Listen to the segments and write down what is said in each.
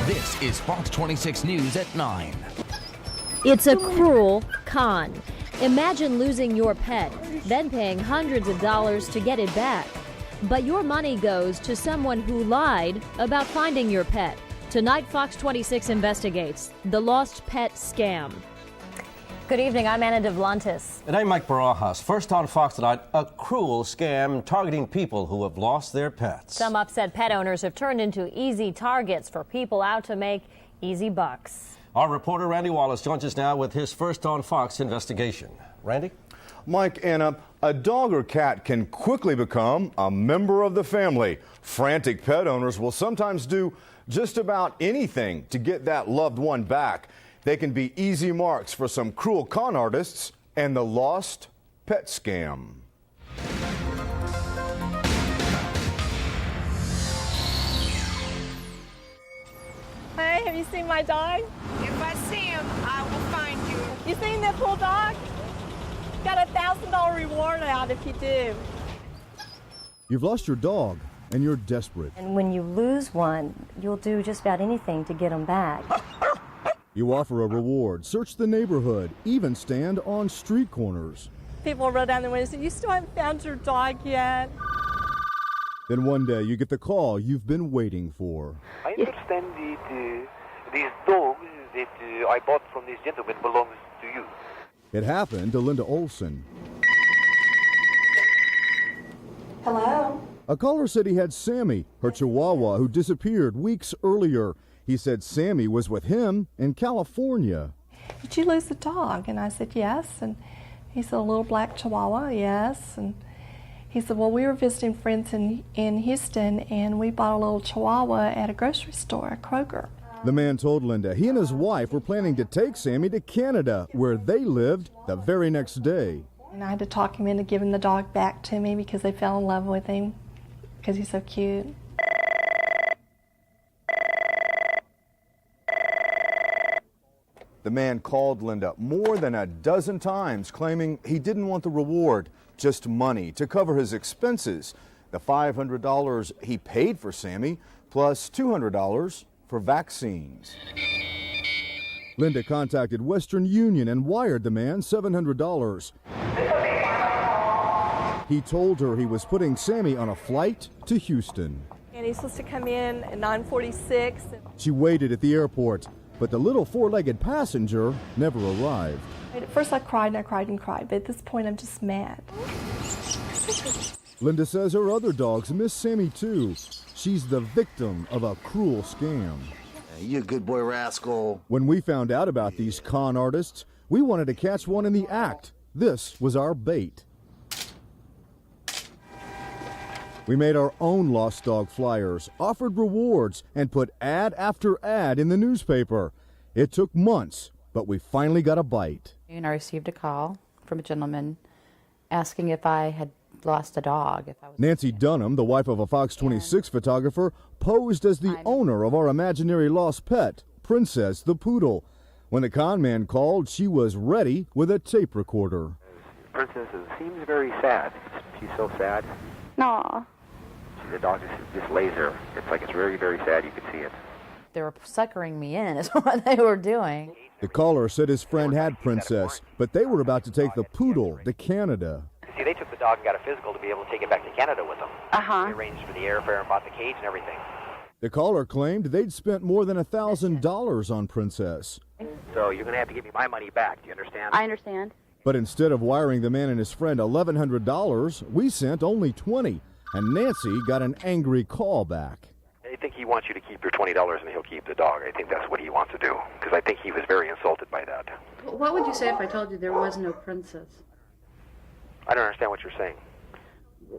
This is Fox 26 News at 9. It's a cruel con. Imagine losing your pet, then paying hundreds of dollars to get it back. But your money goes to someone who lied about finding your pet. Tonight, Fox 26 investigates the lost pet scam. Good evening, I'm Anna Devlantis. And I'm Mike Barajas. First on Fox tonight, a cruel scam targeting people who have lost their pets. Some upset pet owners have turned into easy targets for people out to make easy bucks. Our reporter Randy Wallace joins us now with his First on Fox investigation. Randy? Mike, Anna, a dog or cat can quickly become a member of the family. Frantic pet owners will sometimes do just about anything to get that loved one back. They can be easy marks for some cruel con artists and the lost pet scam. Hey, have you seen my dog? If I see him, I will find you. You seen that cool dog? Got a $1,000 reward out if you do. You've lost your dog and you're desperate. And when you lose one, you'll do just about anything to get them back. You offer a reward, search the neighborhood, even stand on street corners. People roll down the window and say, you still haven't found your dog yet. Then one day you get the call you've been waiting for. I understand that this dog that I bought from this gentleman belongs to you. It happened to Linda Olson. Hello? A caller said he had Sammy, her Chihuahua, who disappeared weeks earlier. He said Sammy was with him in California. Did you lose the dog? And I said, yes. And he said, a little black Chihuahua, yes. And he said, well, we were visiting friends in Houston, and we bought a little Chihuahua at a grocery store, at Kroger. The man told Linda he and his wife were planning to take Sammy to Canada, where they lived the very next day. And I had to talk him into giving the dog back to me because they fell in love with him because he's so cute. The man called Linda more than a dozen times, claiming he didn't want the reward, just money to cover his expenses. The $500 he paid for Sammy, plus $200 for vaccines. Linda contacted Western Union and wired the man $700. He told her he was putting Sammy on a flight to Houston. And he's supposed to come in at 9:46. She waited at the airport, but the little four-legged passenger never arrived. At first I cried and I cried and cried, but at this point I'm just mad. Linda says her other dogs miss Sammy too. She's the victim of a cruel scam. You a good boy, rascal. When we found out about these con artists, we wanted to catch one in the act. This was our bait. We made our own lost dog flyers, offered rewards, and put ad after ad in the newspaper. It took months, but we finally got a bite. And I received a call from a gentleman asking if I had lost a dog. Nancy Dunham, the wife of a Fox 26 photographer, posed as the owner of our imaginary lost pet, Princess the Poodle. When the con man called, she was ready with a tape recorder. Princess seems very sad. She's so sad. No. The dog just lays there. It's like it's very, very sad. You can see it. They were suckering me in is what they were doing. The caller said his friend had Princess, but they were about to take the poodle to Canada. See, they took the dog and got a physical to be able to take it back to Canada with them. Uh-huh. They arranged for the airfare and bought the cage and everything. The caller claimed they'd spent more than $1,000 on Princess. So you're going to have to give me my money back. Do you understand? I understand. But instead of wiring the man and his friend $1,100, we sent only $20, and Nancy got an angry call back. I think he wants you to keep your $20 and he'll keep the dog. I think that's what he wants to do, because I think he was very insulted by that. What would you say if I told you there was no princess? I don't understand what you're saying.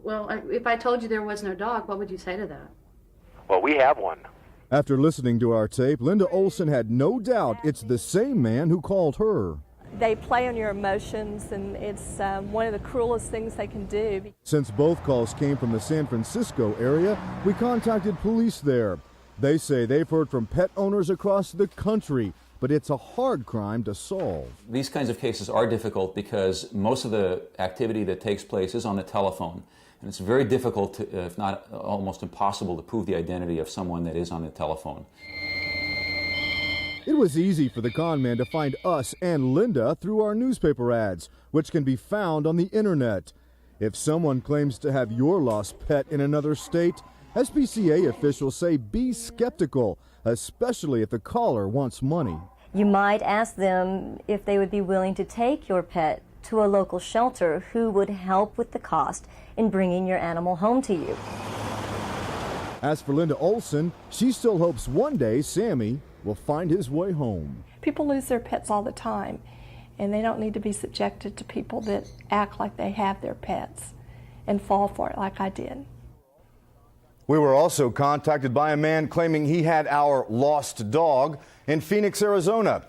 Well, if I told you there was no dog, what would you say to that? Well, we have one. After listening to our tape, Linda Olson had no doubt it's the same man who called her. They play on your emotions, and it's one of the cruelest things they can do. Since both calls came from the San Francisco area, we contacted police there. They say they've heard from pet owners across the country, but it's a hard crime to solve. These kinds of cases are difficult because most of the activity that takes place is on the telephone. And it's very difficult, if not almost impossible, to prove the identity of someone that is on the telephone. It was easy for the con man to find us and Linda through our newspaper ads, which can be found on the internet. If someone claims to have your lost pet in another state, SPCA officials say be skeptical, especially if the caller wants money. You might ask them if they would be willing to take your pet to a local shelter who would help with the cost in bringing your animal home to you. As for Linda Olson, she still hopes one day Sammy will find his way home. People lose their pets all the time, and they don't need to be subjected to people that act like they have their pets and fall for it like I did. We were also contacted by a man claiming he had our lost dog in Phoenix, Arizona.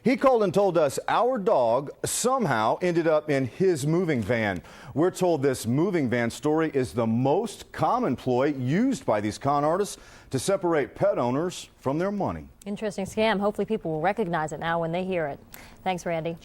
He called and told us our dog somehow ended up in his moving van. We're told this moving van story is the most common ploy used by these con artists to separate pet owners from their money. Interesting scam. Hopefully people will recognize it now when they hear it. Thanks, Randy.